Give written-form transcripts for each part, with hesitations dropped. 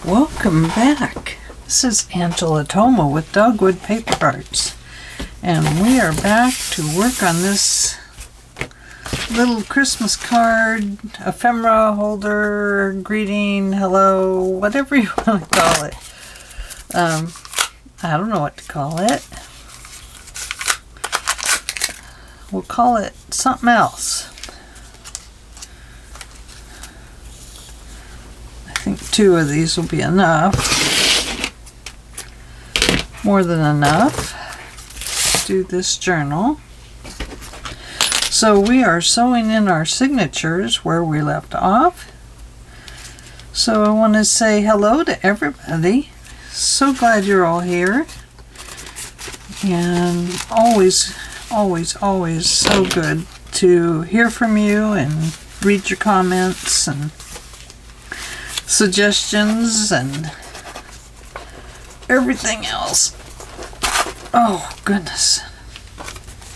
Welcome back. This is Angela Thoma with Dogwood Paper Arts, and we are back to work on this little Christmas card, ephemera holder, greeting, hello, whatever you want to call it. I don't know what to call it. We'll call it something else. I think 2 of these will be enough. More than enough. Let's do this journal. So we are sewing in our signatures where we left off. So I want to say hello to everybody. So glad you're all here. And always so good to hear from you and read your comments and suggestions and everything else. Oh goodness.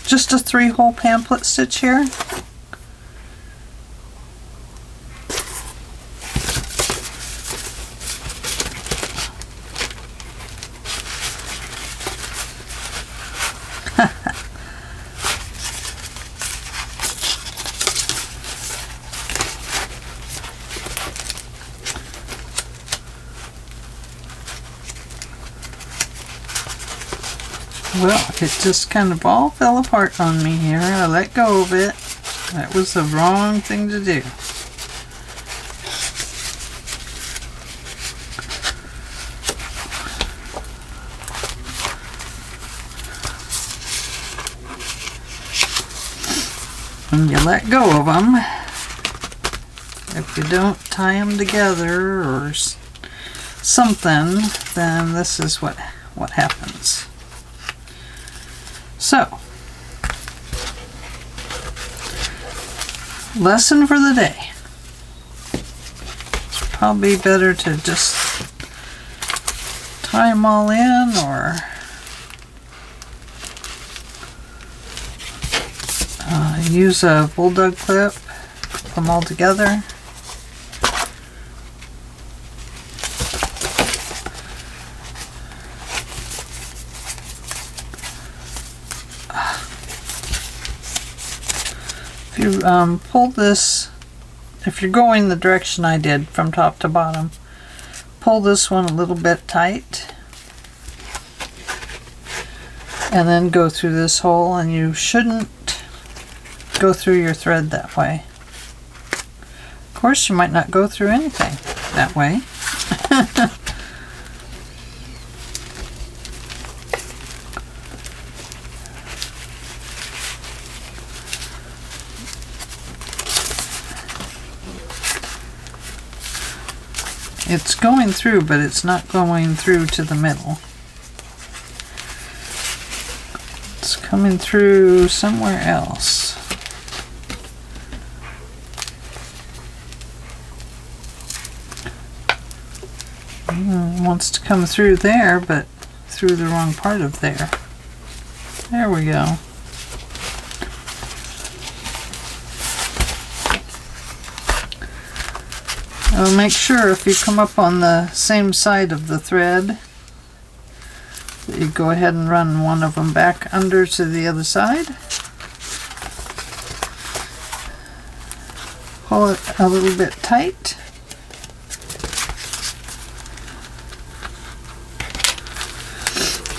Just a 3-hole pamphlet stitch here. Well, it just kind of all fell apart on me here. I let go of it. That was the wrong thing to do. When you let go of them, if you don't tie them together or something, then this is what happens. So, lesson for the day. It's probably better to just tie them all in or use a bulldog clip, put them all together. If you pull this, if you're going the direction I did from top to bottom, pull this one a little bit tight and then go through this hole, and you shouldn't go through your thread that way. Of course, you might not go through anything that way. It's going through, but it's not going through to the middle. It's coming through somewhere else. It wants to come through there, but through the wrong part of there. There we go. Make sure if you come up on the same side of the thread that you go ahead and run one of them back under to the other side. Pull it a little bit tight.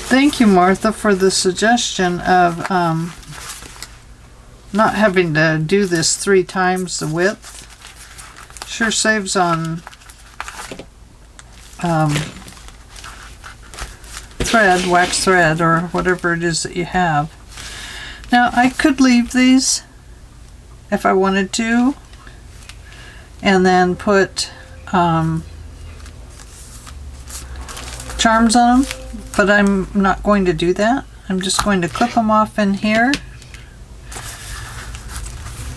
Thank you, Martha, for the suggestion of not having to do this 3 times the width. Sure saves on thread, wax thread, or whatever it is that you have. Now, I could leave these if I wanted to, and then put charms on them, but I'm not going to do that. I'm just going to clip them off in here,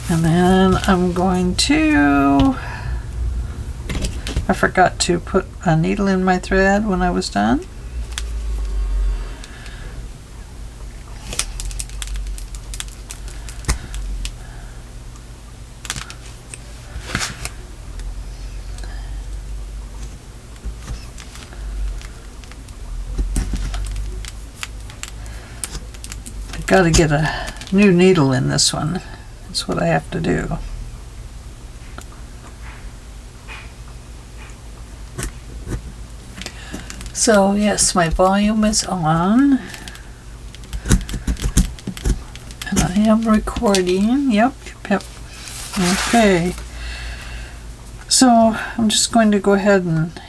and then I'm going to... I forgot to put a needle in my thread when I was done. got to get a new needle in this one. That's what I have to do. So yes, my volume is on. And I am recording. Yep. Okay. So I'm just going to go ahead and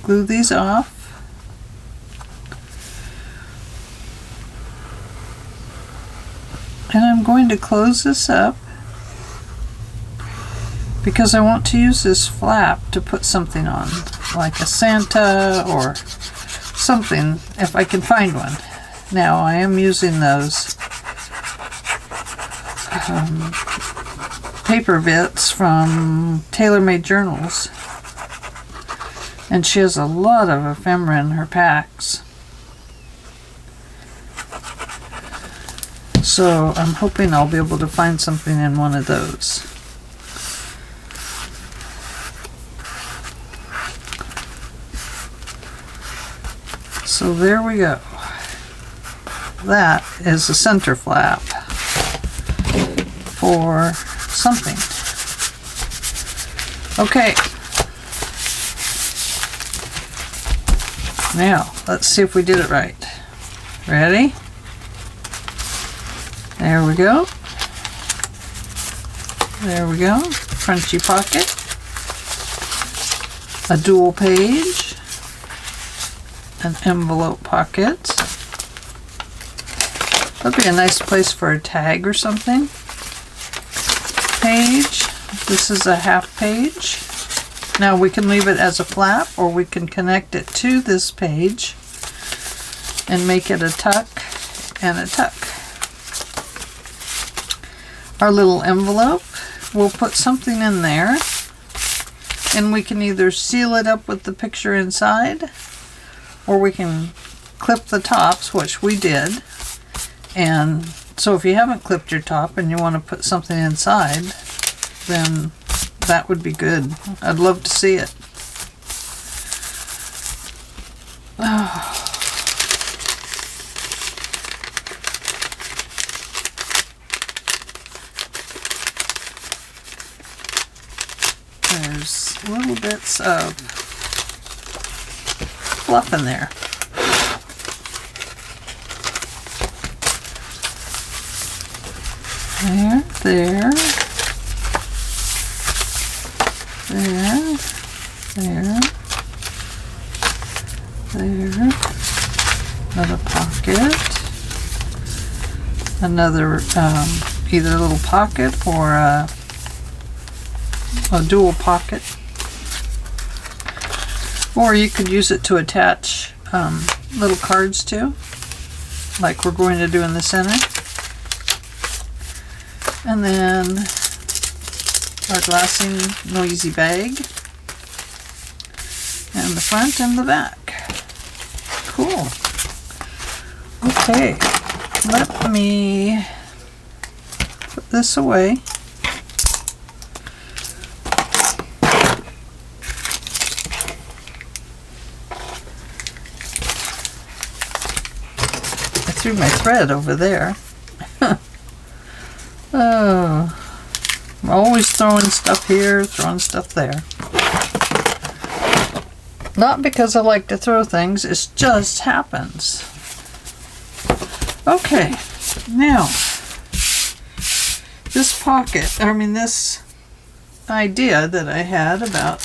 glue these off. And I'm going to close this up because I want to use this flap to put something on, like a Santa or something, if I can find one. Now I am using those paper bits from Tailor Made Journals, and she has a lot of ephemera in her packs. So I'm hoping I'll be able to find something in one of those. So there we go. That is a center flap for something. Okay. Now, let's see if we did it right. Ready? There we go. There we go. Crunchy pocket. A dual page. An envelope pocket. That'd be a nice place for a tag or something. Page. This is a half page. Now we can leave it as a flap, or we can connect it to this page and make it a tuck and a tuck. Our little envelope, we'll put something in there, and we can either seal it up with the picture inside, or we can clip the tops, which we did. And so if you haven't clipped your top and you want to put something inside, then that would be good. I'd love to see it. Oh. There's little bits of fluff in there. There. Another pocket. Another either a little pocket or a dual pocket. Or you could use it to attach little cards to, like we're going to do in the center. And then our glassing noisy bag. And the front and the back. Cool. Okay, let me put this away. I threw my thread over there. Oh, I'm always throwing stuff here, throwing stuff there. Not because I like to throw things, it just happens. Okay, now, this pocket, this idea that I had about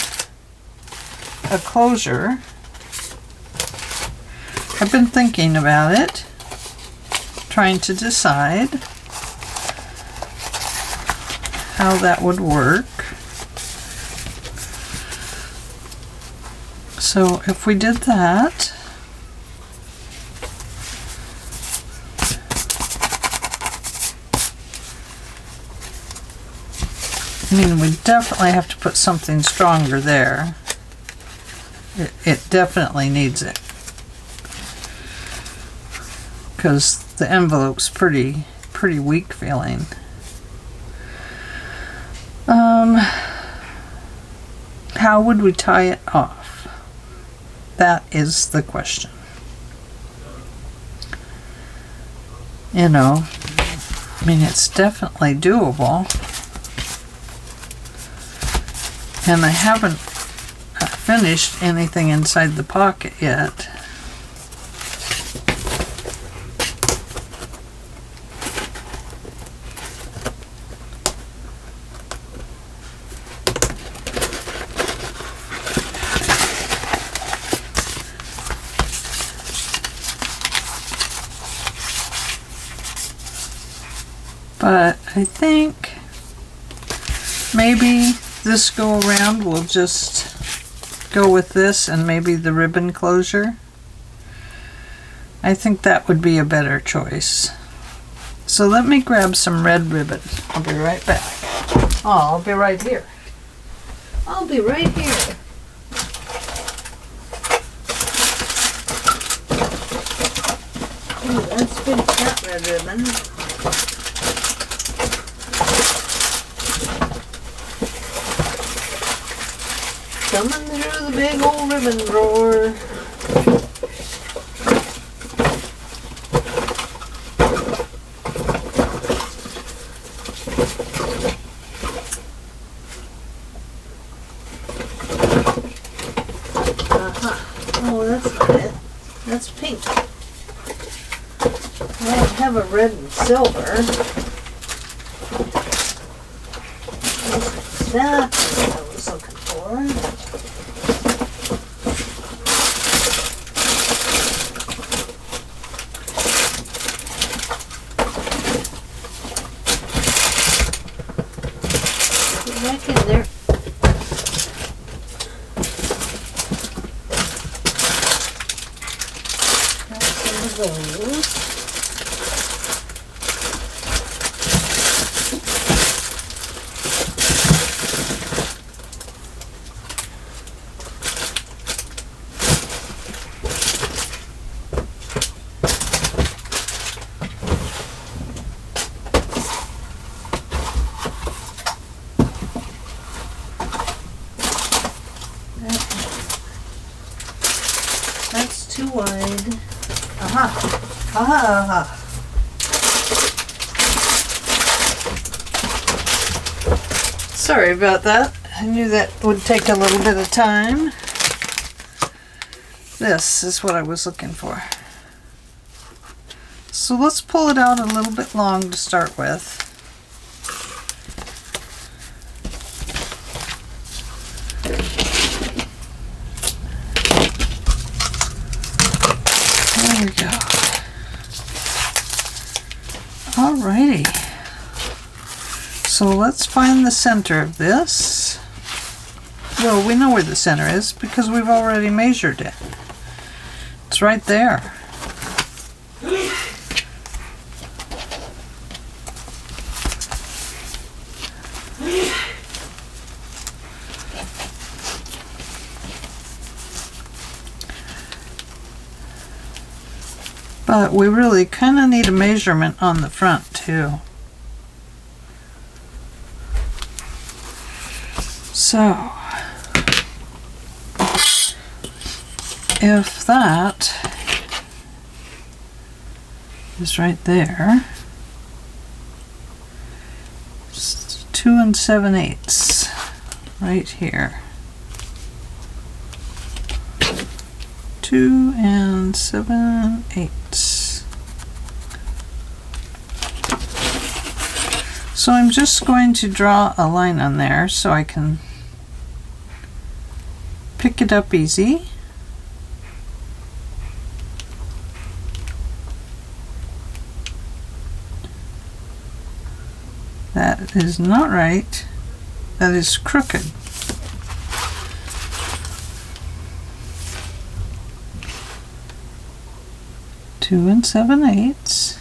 a closure, I've been thinking about it, trying to decide how that would work. So if we did that, we definitely have to put something stronger there. It definitely needs it, because the envelope's pretty weak feeling. How would we tie it off? That is the question. You know, I mean, it's definitely doable. And I haven't finished anything inside the pocket yet. But I think maybe this go around we'll just go with this and maybe the ribbon closure. I think that would be a better choice. So let me grab some red ribbon. I'll be right back. Oh, I'll be right here. I'll be right here. Ooh, that's big fat red ribbon. Coming through the big old ribbon drawer. Oh, that's not it. That's pink. I have a red and silver. That's what I was looking for. Get back in there. Got some of those. That's too wide. Aha! Aha! Aha! Sorry about that. I knew that would take a little bit of time. This is what I was looking for. So let's pull it out a little bit long to start with. There we go. Alrighty. So let's find the center of this. Well, we know where the center is because we've already measured it. It's right there. But we really kind of need a measurement on the front too. So, if that is right there, it's 2 7/8 right here. 2 7/8. So I'm just going to draw a line on there so I can pick it up easy. That is not right. That is crooked. Two 7/8.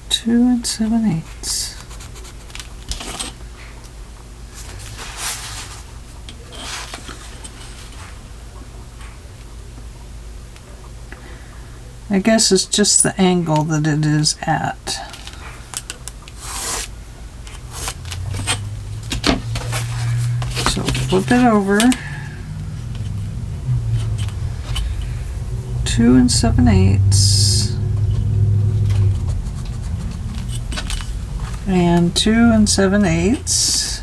Two 7/8. I guess it's just the angle that it is at. flip it over. 2 7/8 and 2 7/8.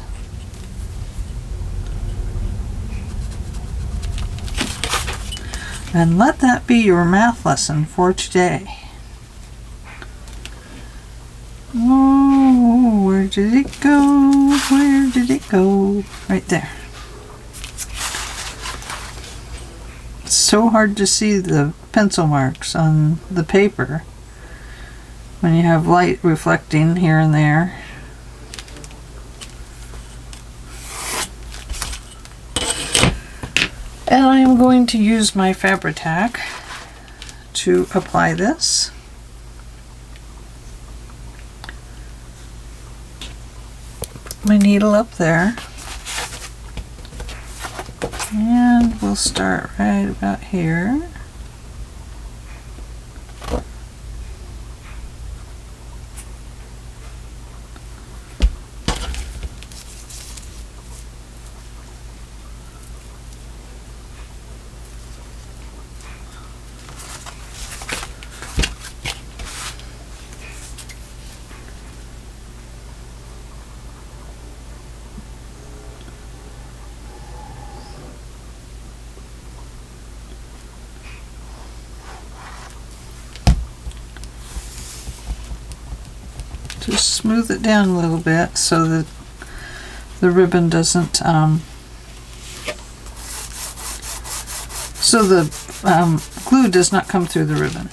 And let that be your math lesson for today. Oh, where did it go? Where did it go? Right there. It's so hard to see the pencil marks on the paper when you have light reflecting here and there. And I am going to use my Fabri-Tac to apply this. My needle up there, and we'll start right about here. Just smooth it down a little bit so that the ribbon doesn't, so the glue does not come through the ribbon.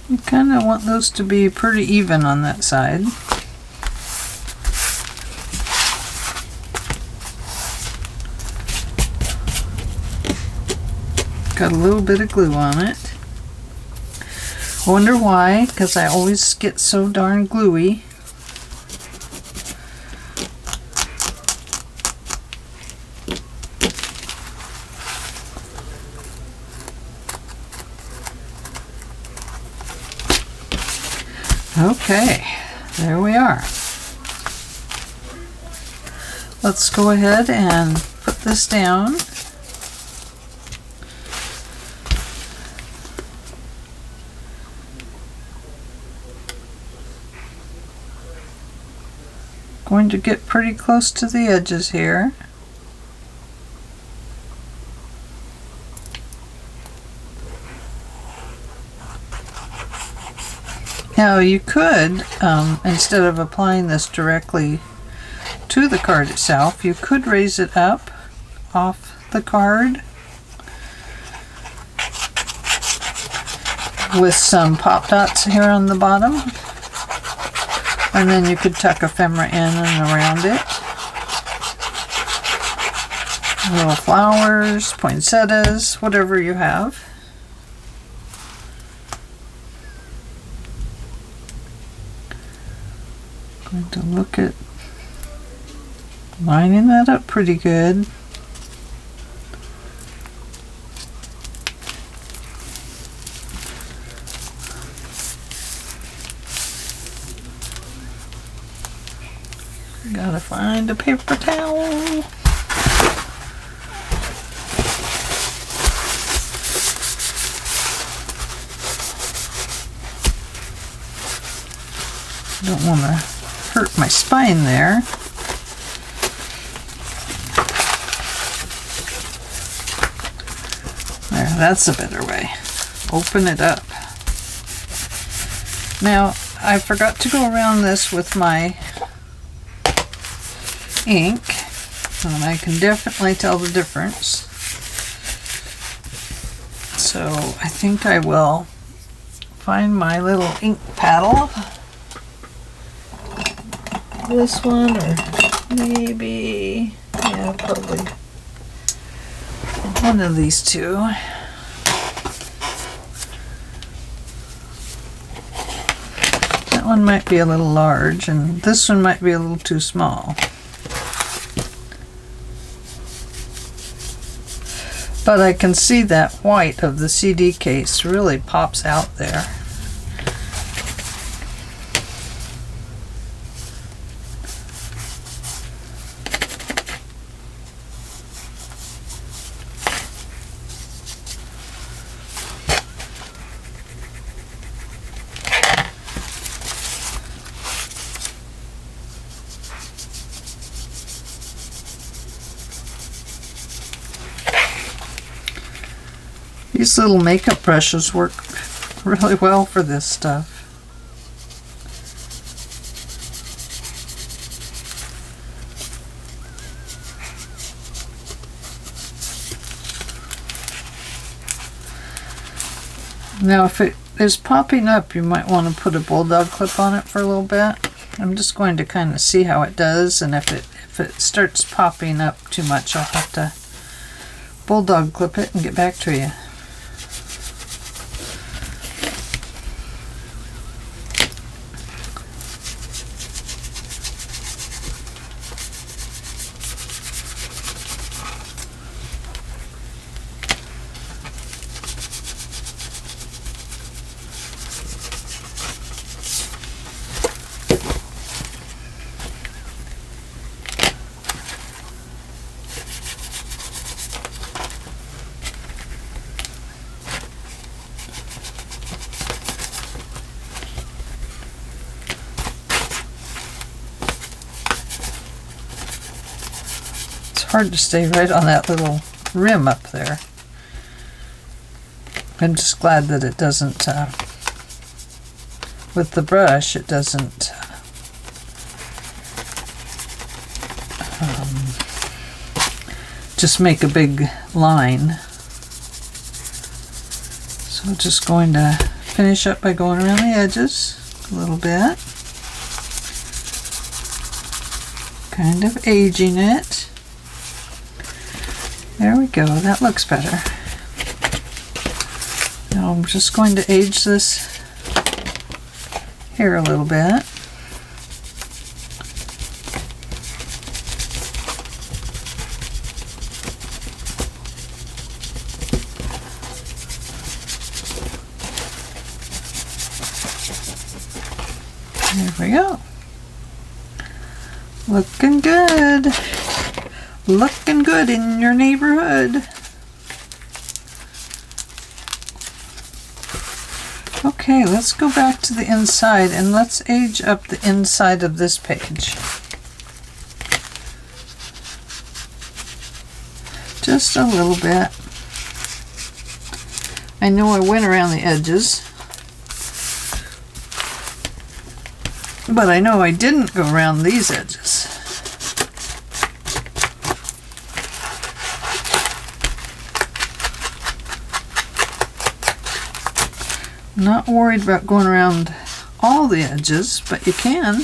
You kind of want those to be pretty even on that side. Got a little bit of glue on it. I wonder why, because I always get so darn gluey. Okay, there we are. Let's go ahead and put this down. Going to get pretty close to the edges here. Now you could, instead of applying this directly to the card itself, you could raise it up off the card with some pop dots here on the bottom, and then you could tuck ephemera in and around it. Little flowers, poinsettias, whatever you have. Going to look at lining that up pretty good. Gotta find a paper towel. Don't want to hurt my spine there. There, that's a better way. Open it up. Now, I forgot to go around this with my ink, and I can definitely tell the difference. So I think I will find my little ink paddle. This one, or maybe, yeah, probably One of these two. That one might be a little large, and this one might be a little too small. But I can see that white of the CD case really pops out there. These little makeup brushes work really well for this stuff. Now if it is popping up, you might want to put a bulldog clip on it for a little bit. I'm just going to kind of see how it does, and if it starts popping up too much, I'll have to bulldog clip it and get back to you. Hard to stay right on that little rim up there. I'm just glad that it doesn't, with the brush, it doesn't just make a big line. So I'm just going to finish up by going around the edges a little bit. Kind of aging it. There we go, that looks better. Now I'm just going to age this here a little bit. There we go. Looking good. Looking good in your neighborhood. Okay, let's go back to the inside and let's age up the inside of this page. Just a little bit. I know I went around the edges, but I know I didn't go around these edges. Not worried about going around all the edges, but you can.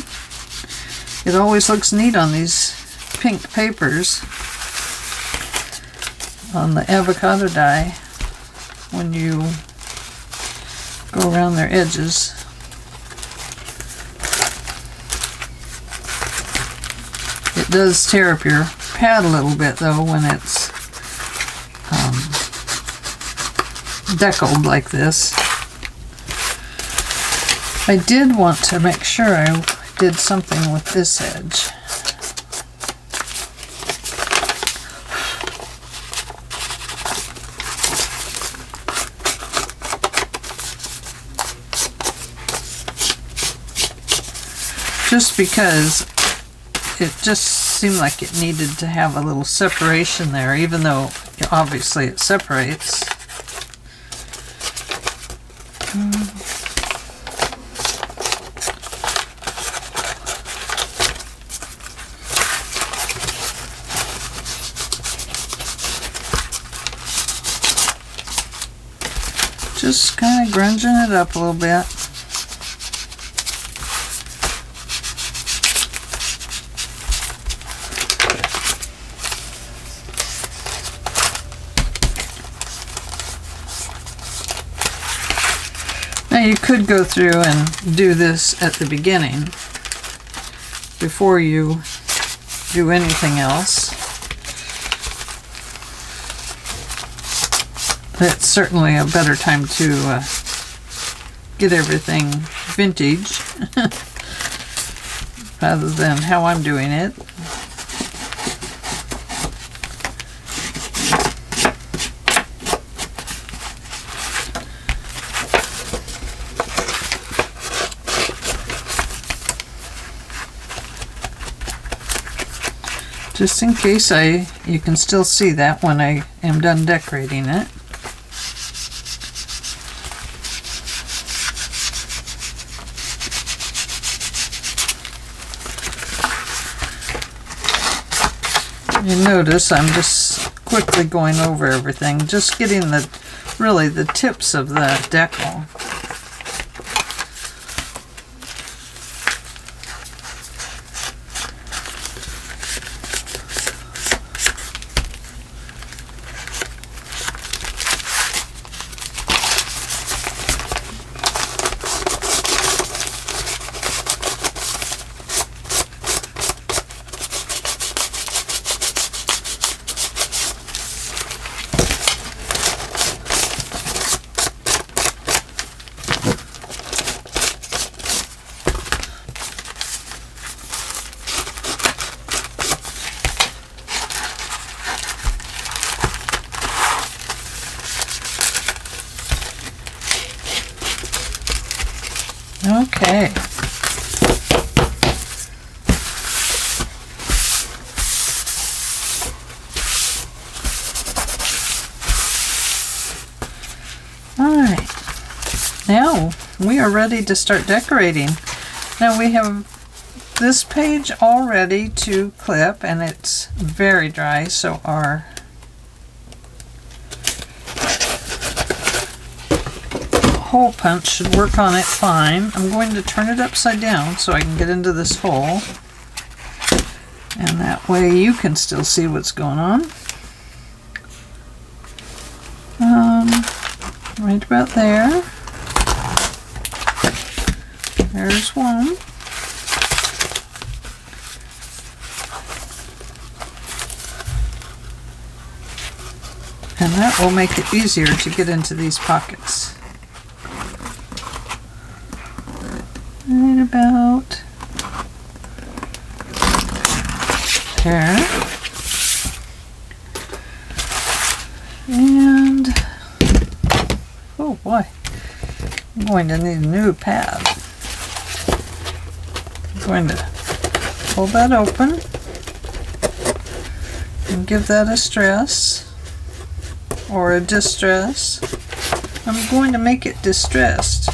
It always looks neat on these pink papers on the avocado die when you go around their edges. It does tear up your pad a little bit though when it's deckled like this. I did want to make sure I did something with this edge. Just because it just seemed like it needed to have a little separation there, even though obviously it separates. Just kind of grunging it up a little bit. Now you could go through and do this at the beginning before you do anything else. It's certainly a better time to get everything vintage rather than how I'm doing it. Just in case you can still see that when I am done decorating it. You notice I'm just quickly going over everything, just getting really the tips of the decal. Okay. All right. Now we are ready to start decorating. Now we have this page all ready to clip, and it's very dry, so our hole punch should work on it fine. I'm going to turn it upside down so I can get into this hole, and that way you can still see what's going on. Right about there. There's one. And that will make it easier to get into these pockets. Right about there. And, oh boy, I'm going to need a new pad. I'm going to pull that open and give that a stress or a distress. I'm going to make it distressed.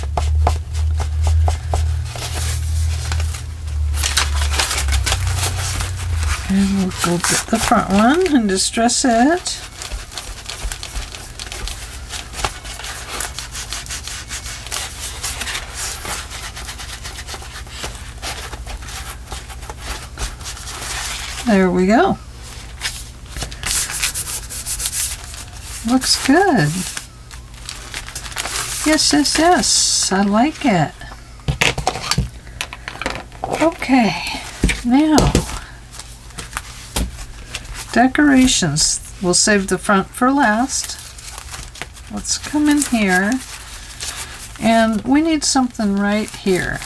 And we'll go get the front one and distress it. There we go. Looks good. Yes, yes, yes. I like it. Okay. Now, decorations. We'll save the front for last. Let's come in here. And we need something right here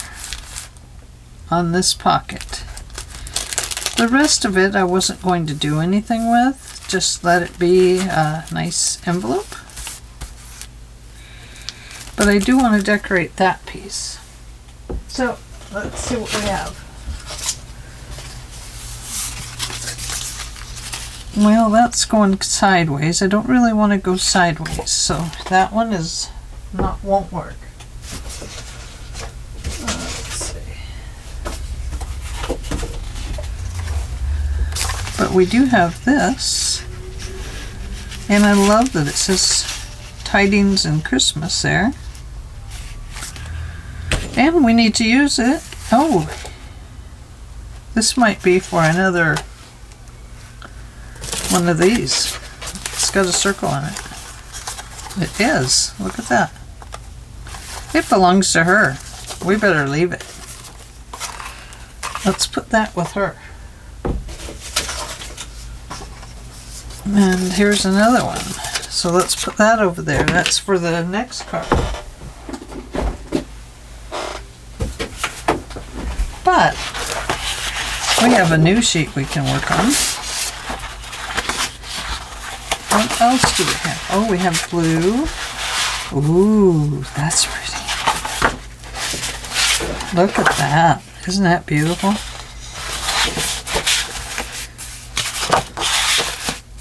on this pocket. The rest of it I wasn't going to do anything with, just let it be a nice envelope. But I do want to decorate that piece. So let's see what we have. Well, that's going sideways. I don't really want to go sideways, so that one won't work. But we do have this, and I love that it says Tidings and Christmas there. And we need to use it. Oh, this might be for another one of these. It's got a circle on it. It is. Look at that. It belongs to her. We better leave it. Let's put that with her. And here's another one. So let's put that over there. That's for the next card. But we have a new sheet we can work on. What else do we have? Oh, we have blue. Ooh, that's pretty. Look at that. Isn't that beautiful?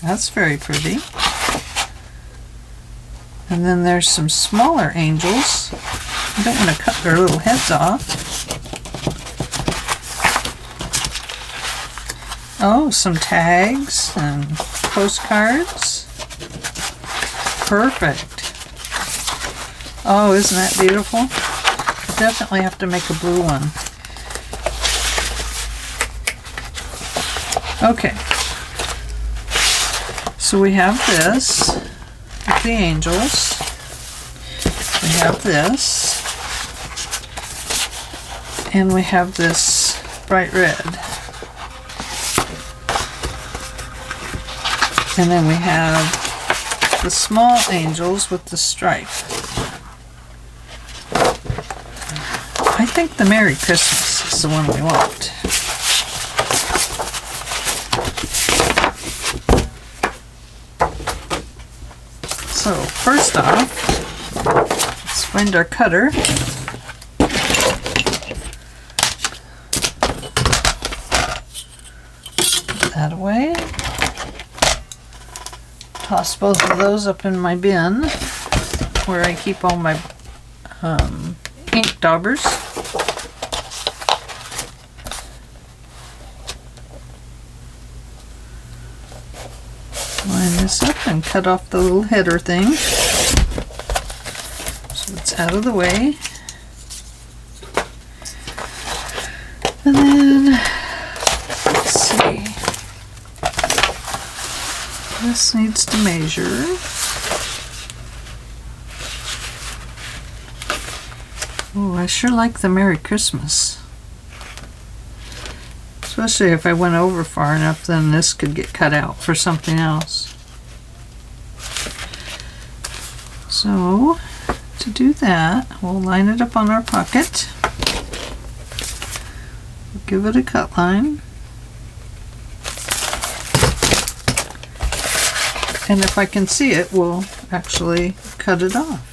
That's very pretty. And then there's some smaller angels. I don't want to cut their little heads off. Oh, some tags and postcards. Perfect. Oh, isn't that beautiful? I definitely have to make a blue one. Okay. So we have this with the angels. We have this. And we have this bright red. And then we have the small angels with the stripe. I think the Merry Christmas is the one we want. So first off, let's find our cutter. Put that away. Toss both of those up in my bin where I keep all my ink daubers. Line this up and cut off the little header thing so it's out of the way. And then, let's see, this needs to measure. Oh, I sure like the Merry Christmas. Especially if I went over far enough, then this could get cut out for something else. So, to do that, we'll line it up on our pocket. We'll give it a cut line. And if I can see it, we'll actually cut it off.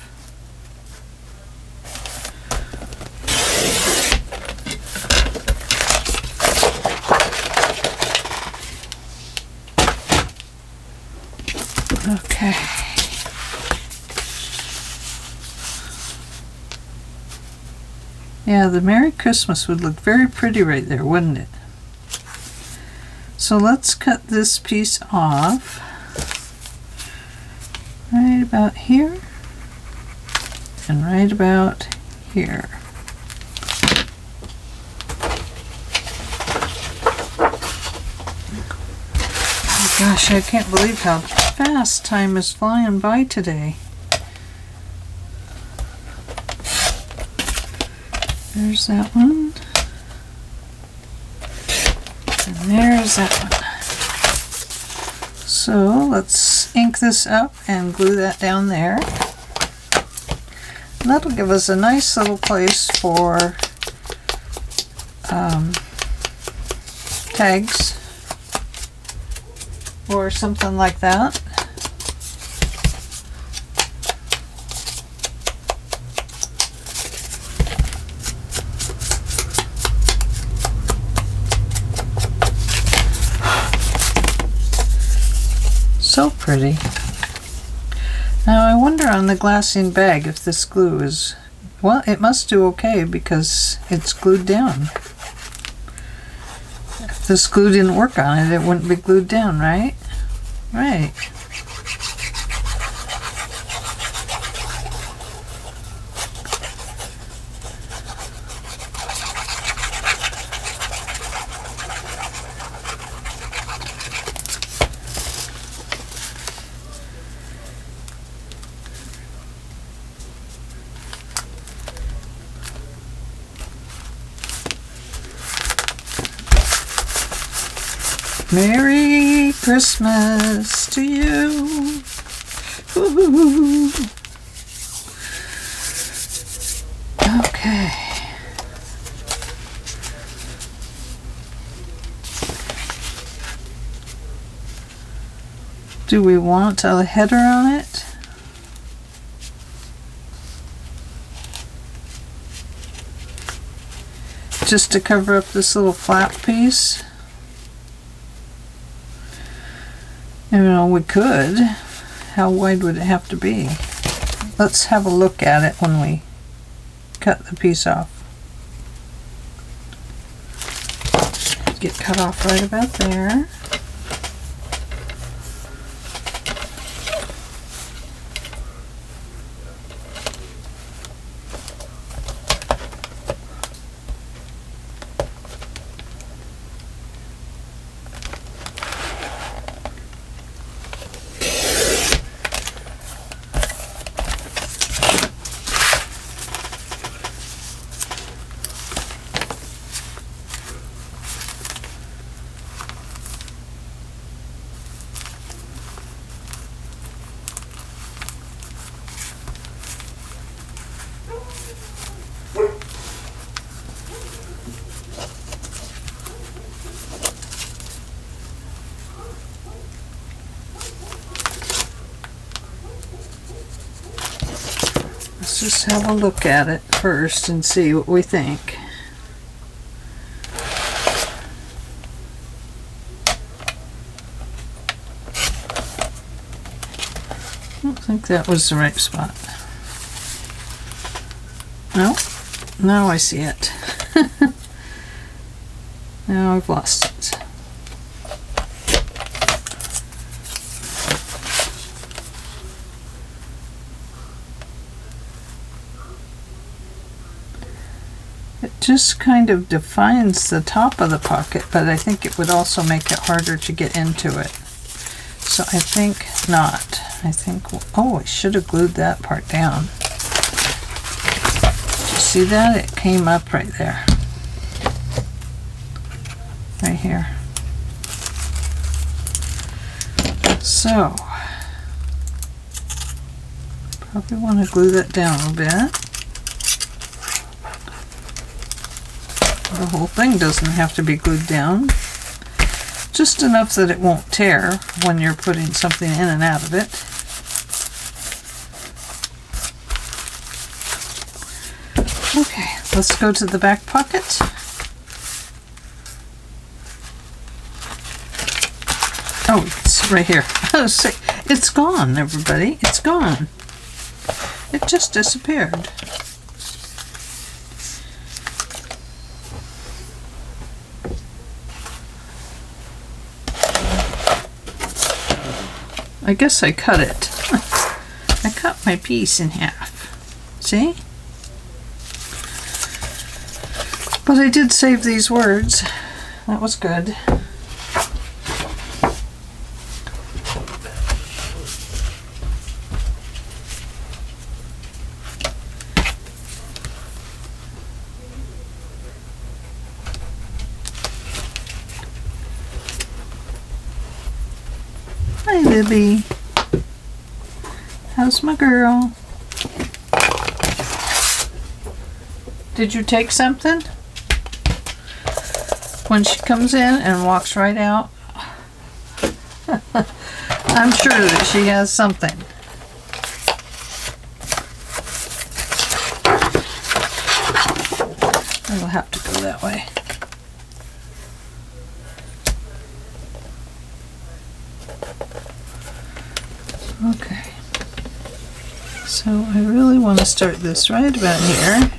Okay. Yeah, the Merry Christmas would look very pretty right there, wouldn't it? So let's cut this piece off right about here and right about here. Oh gosh, I can't believe how fast time is flying by today. There's that one. And there's that one. So let's ink this up and glue that down there. And that'll give us a nice little place for tags or something like that. So pretty. Now I wonder on the glassine bag if this glue is, well, it must do okay because it's glued down. If this glue didn't work on it, it wouldn't be glued down, right? Right. Merry Christmas to you. Woo-hoo-hoo. Okay. Do we want a header on it? Just to cover up this little flap piece? You know, we could. How wide would it have to be? Let's have a look at it when we cut the piece off. Get cut off right about there. Let's just have a look at it first and see what we think. I don't think that was the right spot. No, now I see it. Now I've lost it. It just kind of defines the top of the pocket, but I think it would also make it harder to get into it. So I think not. I think, oh, I should have glued that part down. Did you see that? It came up right there. Right here. So, probably want to glue that down a little bit. The whole thing doesn't have to be glued down. Just enough that it won't tear when you're putting something in and out of it. Okay, let's go to the back pocket. Oh, it's right here. It's gone, everybody. It's gone. It just disappeared. I guess I cut it. I cut my piece in half. See? But I did save these words. That was good. Hi, Libby. How's my girl? Did you take something? When she comes in and walks right out, I'm sure that she has something. I will have to go that way. Okay, so I really want to start this right about here.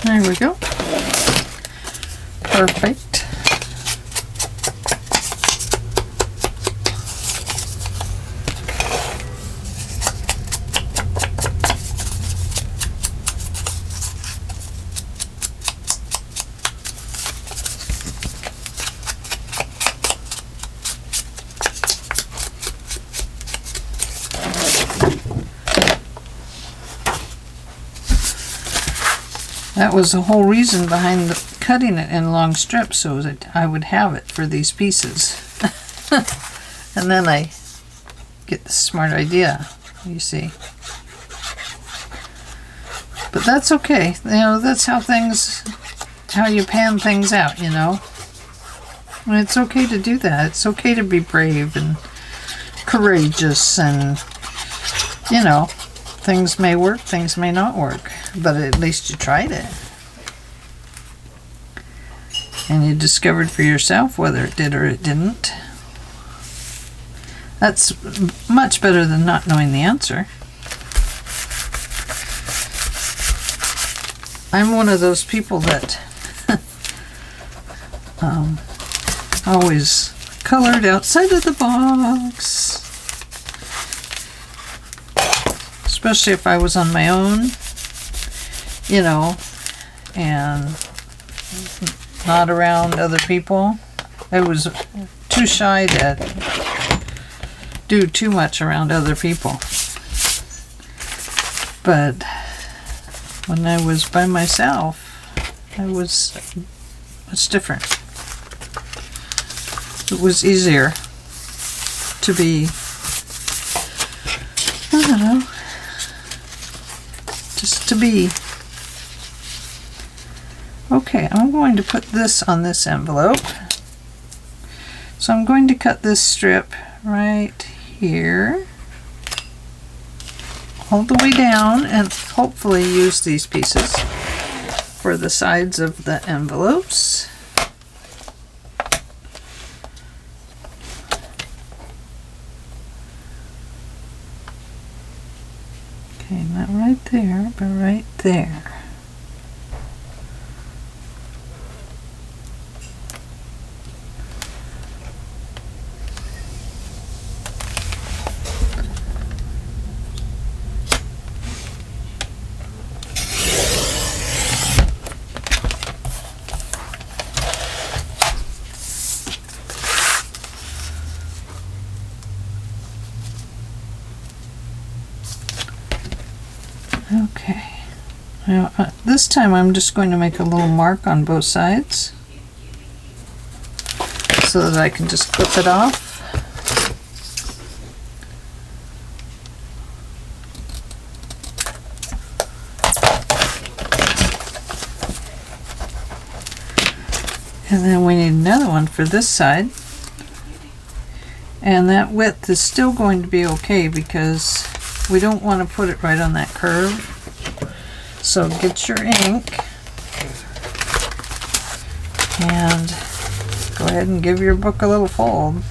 There we go. Perfect. That was the whole reason behind cutting it in long strips, so that I would have it for these pieces. And then I get the smart idea, you see. But that's okay. You know, that's how you pan things out, you know. And it's okay to do that. It's okay to be brave and courageous, and, you know, things may work, things may not work, but at least you tried it. And you discovered for yourself whether it did or it didn't. That's much better than not knowing the answer. I'm one of those people that always colored outside of the box. Especially if I was on my own, you know, and not around other people. I was too shy to do too much around other people. But when I was by myself, it's different. It was easier to be, I don't know, just to be. Okay, I'm going to put this on this envelope. So I'm going to cut this strip right here, all the way down, and hopefully use these pieces for the sides of the envelopes. Okay, not right there, but right there. Okay, now this time I'm just going to make a little mark on both sides so that I can just clip it off. And then we need another one for this side. And that width is still going to be okay because we don't want to put it right on that curve. So get your ink and go ahead and give your book a little fold.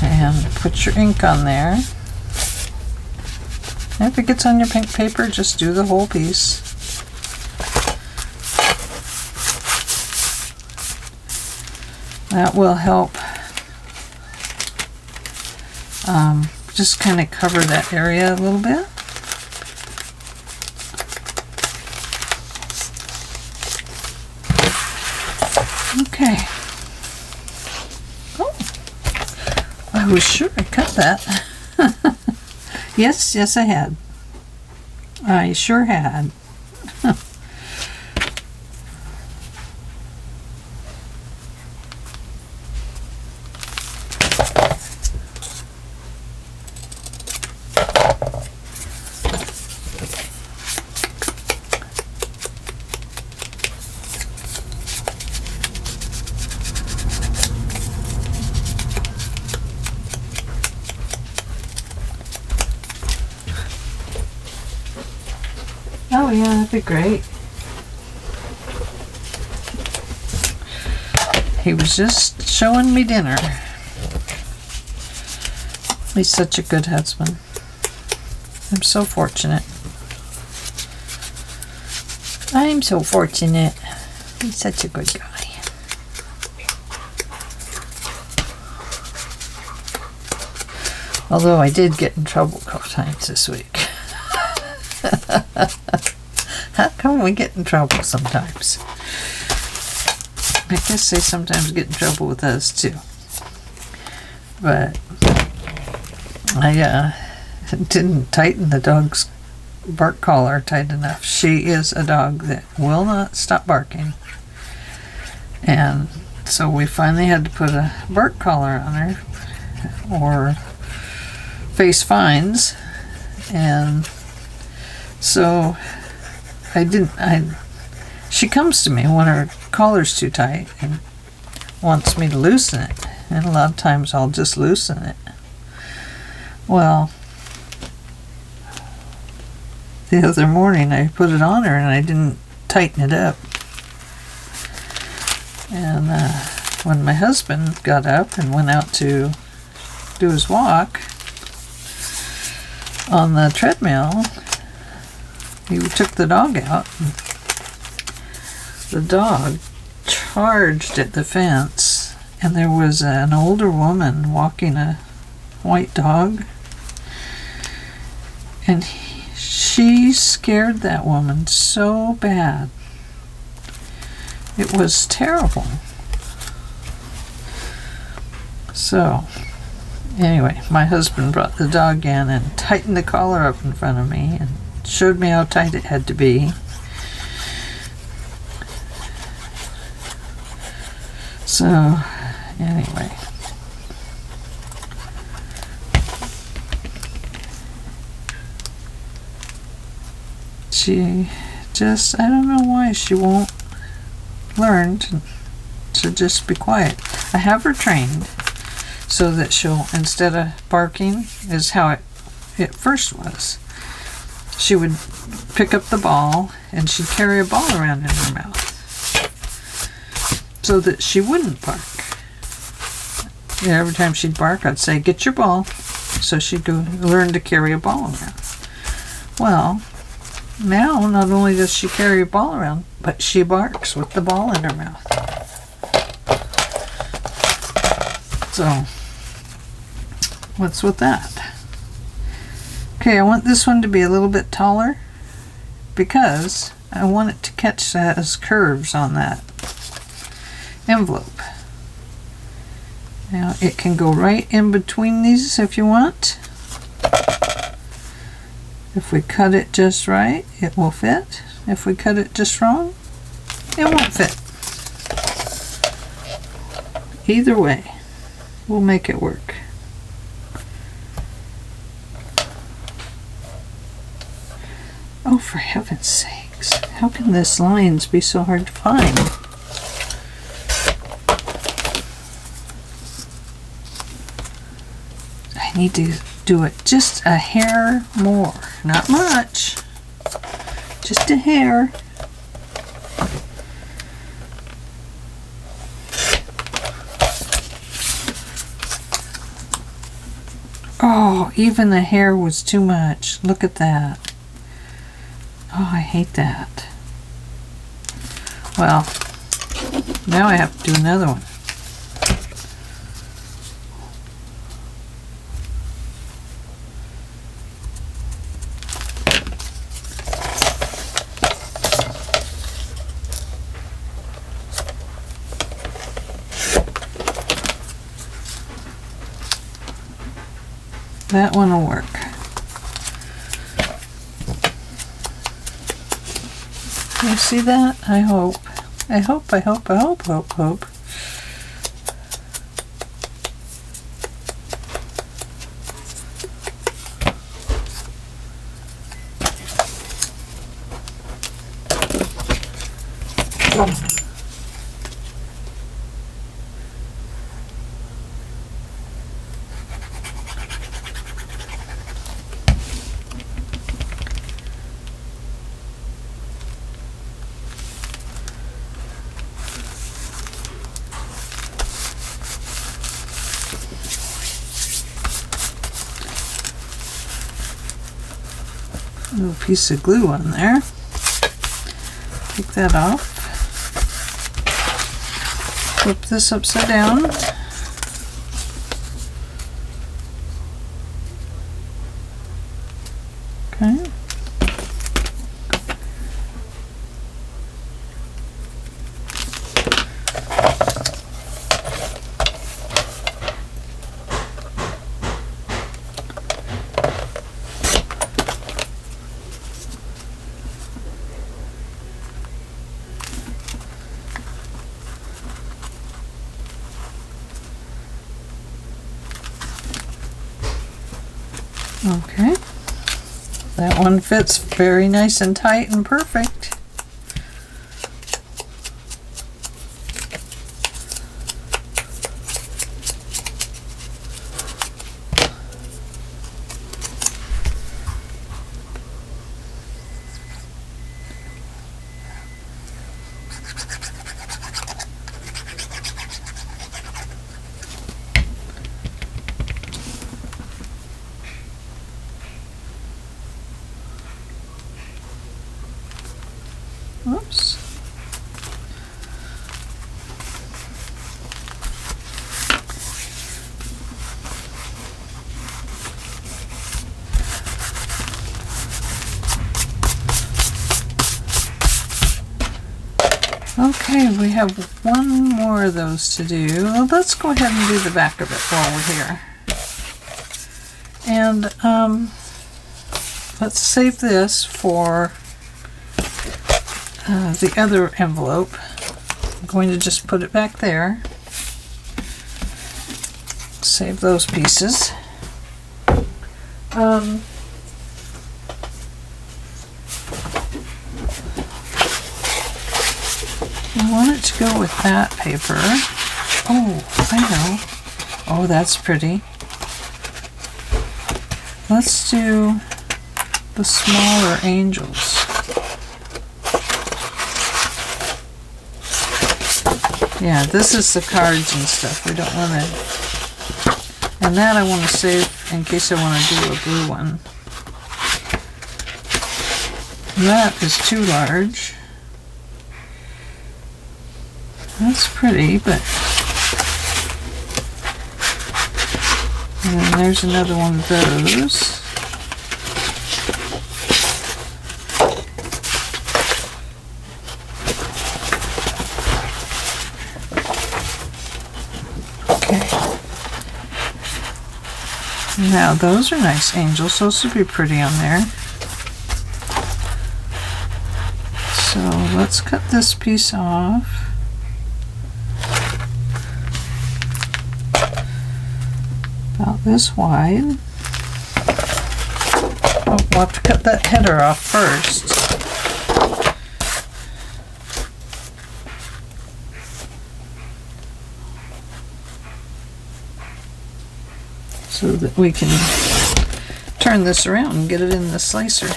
And put your ink on there. And if it gets on your pink paper, just do the whole piece. That will help just kind of cover that area a little bit. Okay. Oh, I was sure I cut that. Yes, I had. I sure had. Oh yeah, that'd be great. He was just showing me dinner. He's such a good husband. I'm so fortunate. I'm so fortunate. He's such a good guy. Although I did get in trouble a couple times this week. How come we get in trouble sometimes? I guess they sometimes get in trouble with us too. But I didn't tighten the dog's bark collar tight enough. She is a dog that will not stop barking. And so we finally had to put a bark collar on her, or face fines. And so she comes to me when her collar's too tight and wants me to loosen it. And a lot of times I'll just loosen it. Well, the other morning I put it on her and I didn't tighten it up. And when my husband got up and went out to do his walk on the treadmill, he took the dog out. And the dog charged at the fence, and there was an older woman walking a white dog, and she scared that woman so bad. It was terrible. So, anyway, my husband brought the dog in and tightened the collar up in front of me and showed me how tight it had to be. So, anyway. She just, I don't know why she won't learn to just be quiet. I have her trained so that she'll, instead of barking, is how it first was. She would pick up the ball and she'd carry a ball around in her mouth so that she wouldn't bark. And every time she'd bark, I'd say, "Get your ball." So she'd go learn to carry a ball around. Well, now not only does she carry a ball around, but she barks with the ball in her mouth. So, what's with that? Okay, I want this one to be a little bit taller because I want it to catch those curves on that envelope. Now, it can go right in between these if you want. If we cut it just right, it will fit. If we cut it just wrong, it won't fit. Either way, we'll make it work. Oh, for heaven's sakes, how can this lines be so hard to find? I need to do it just a hair more. Not much. Just a hair. Oh, even the hair was too much. Look at that. Oh, I hate that. Well, now I have to do another one. That one will work. You see that? I hope. I hope, I hope, I hope, hope, hope. Little piece of glue on there. Take that off. Flip this upside down. Okay. Okay. That one fits very nice and tight and perfect. Oops. Okay, we have one more of those to do. Well, let's go ahead and do the back of it while we're here. And let's save this for the other envelope. I'm going to just put it back there. Save those pieces. I want it to go with that paper. Oh, I know. Oh, that's pretty. Let's do the smaller angels. Yeah, this is the cards and stuff. We don't want to... And that I want to save in case I want to do a blue one. And that is too large. That's pretty, but... And then there's another one of those. Now those are nice angels. Those would be pretty on there. So let's cut this piece off. About this wide. Oh, we'll have to cut that header off first. So that we can turn this around and get it in the slicer.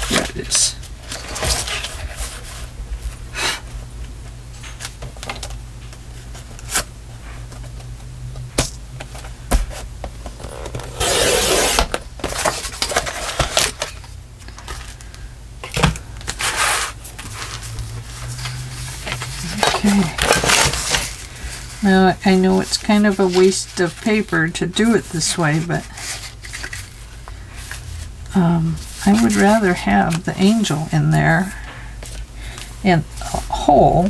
There it is. Now, I know it's kind of a waste of paper to do it this way, but I would rather have the angel in there in whole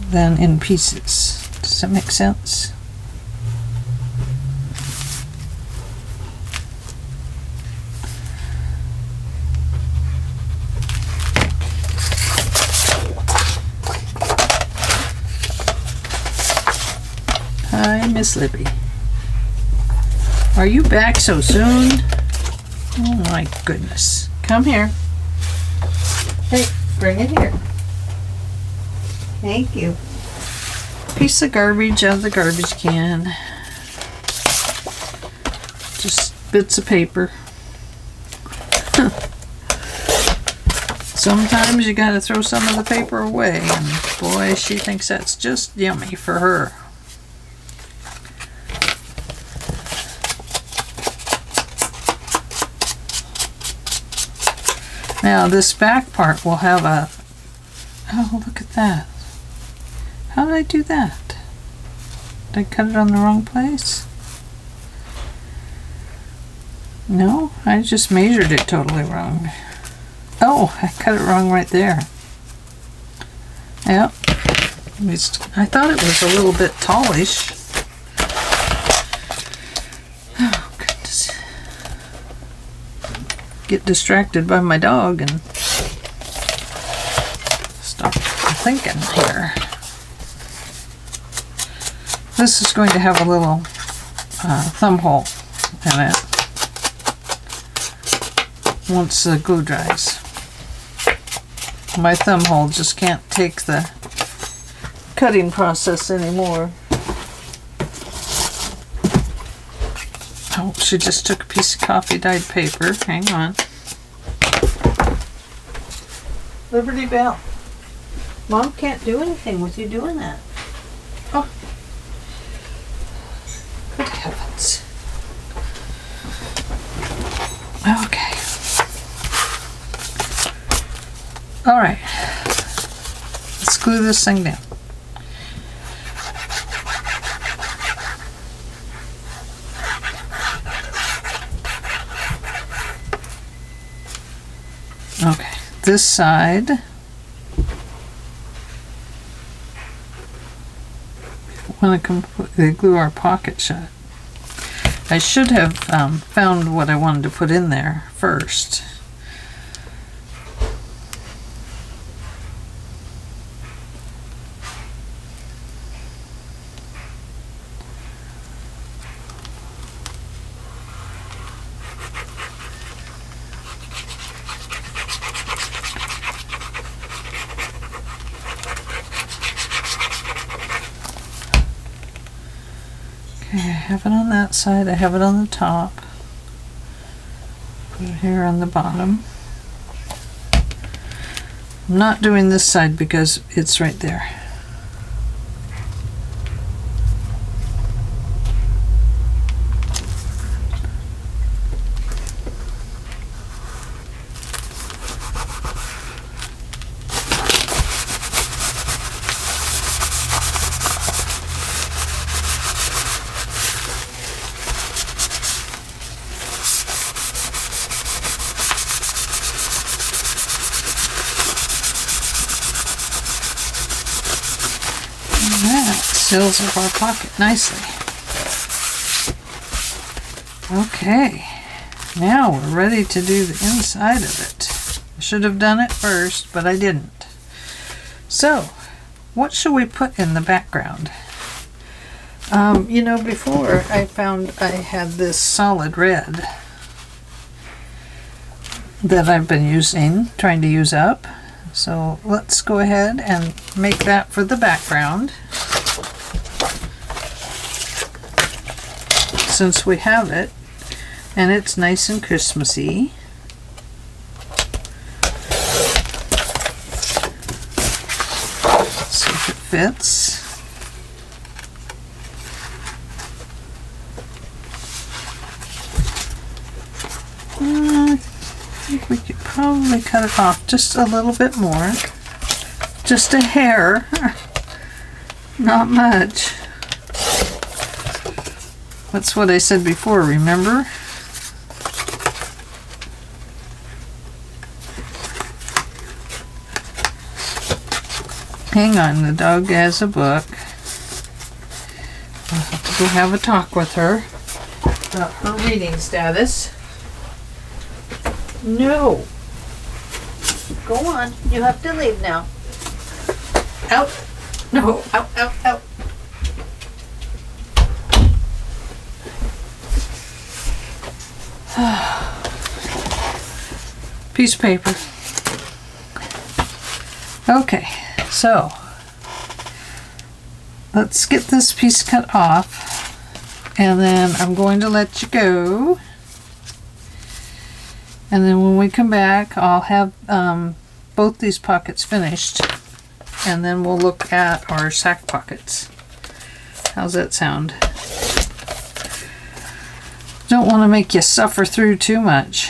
than in pieces. Does that make sense? Hi, Miss Libby. Are you back so soon? Oh my goodness. Come here. Hey, bring it here. Thank you. Piece of garbage out of the garbage can. Just bits of paper. Sometimes you gotta throw some of the paper away, and boy, she thinks that's just yummy for her. Now this back part will have a... Oh, look at that. How did I do that? Did I cut it on the wrong place? No, I just measured it totally wrong. Oh, I cut it wrong right there. Yep. I thought it was a little bit tallish. Oh, goodness. Get distracted by my dog and stop thinking here. This is going to have a little thumb hole in it once the glue dries. My thumb hole just can't take the cutting process anymore. Oh, she just took a piece of coffee dyed paper. Hang on. Liberty Bell. Mom can't do anything with you doing that. Oh. Good heavens. Okay. All right. Let's glue this thing down. Okay, this side. We want to completely glue our pocket shut. I should have found what I wanted to put in there first. Okay, I have it on that side, I have it on the top. Put it here on the bottom. I'm not doing this side because it's right there. That seals up our pocket nicely. Okay, now we're ready to do the inside of it. I should have done it first, but I didn't. So, what should we put in the background? You know, before I found I had this solid red that I've been trying to use up. So let's go ahead and make that for the background. Since we have it, and it's nice and Christmassy. See if it fits. I think we could probably cut it off just a little bit more. Just a hair. Not much. That's what I said before, remember? Hang on, the dog has a book. I'll have to go have a talk with her about her reading status. No. Go on. You have to leave now. Out. No. Out, out, out. Piece of paper. Okay, so let's get this piece cut off, and then I'm going to let you go. And then when we come back, I'll have both these pockets finished, and then we'll look at our sack pockets. How's that sound? Don't want to make you suffer through too much.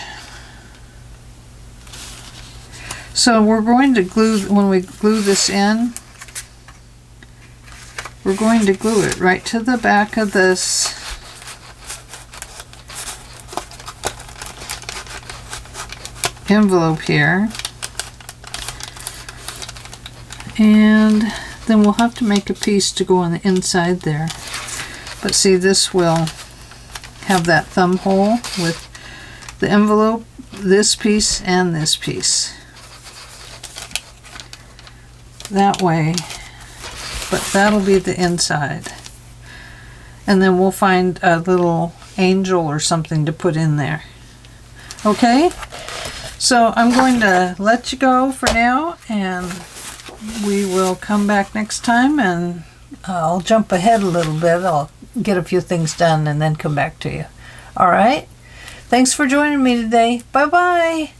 So we're going to glue, when we glue this in, we're going to glue it right to the back of this envelope here. And then we'll have to make a piece to go on the inside there. But see, this will have that thumb hole with the envelope, this piece, and this piece. That way, but that'll be the inside. And then we'll find a little angel or something to put in there. Okay? So I'm going to let you go for now, and we will come back next time, and I'll jump ahead a little bit. I'll get a few things done and then come back to you. All right? Thanks for joining me today. Bye-bye.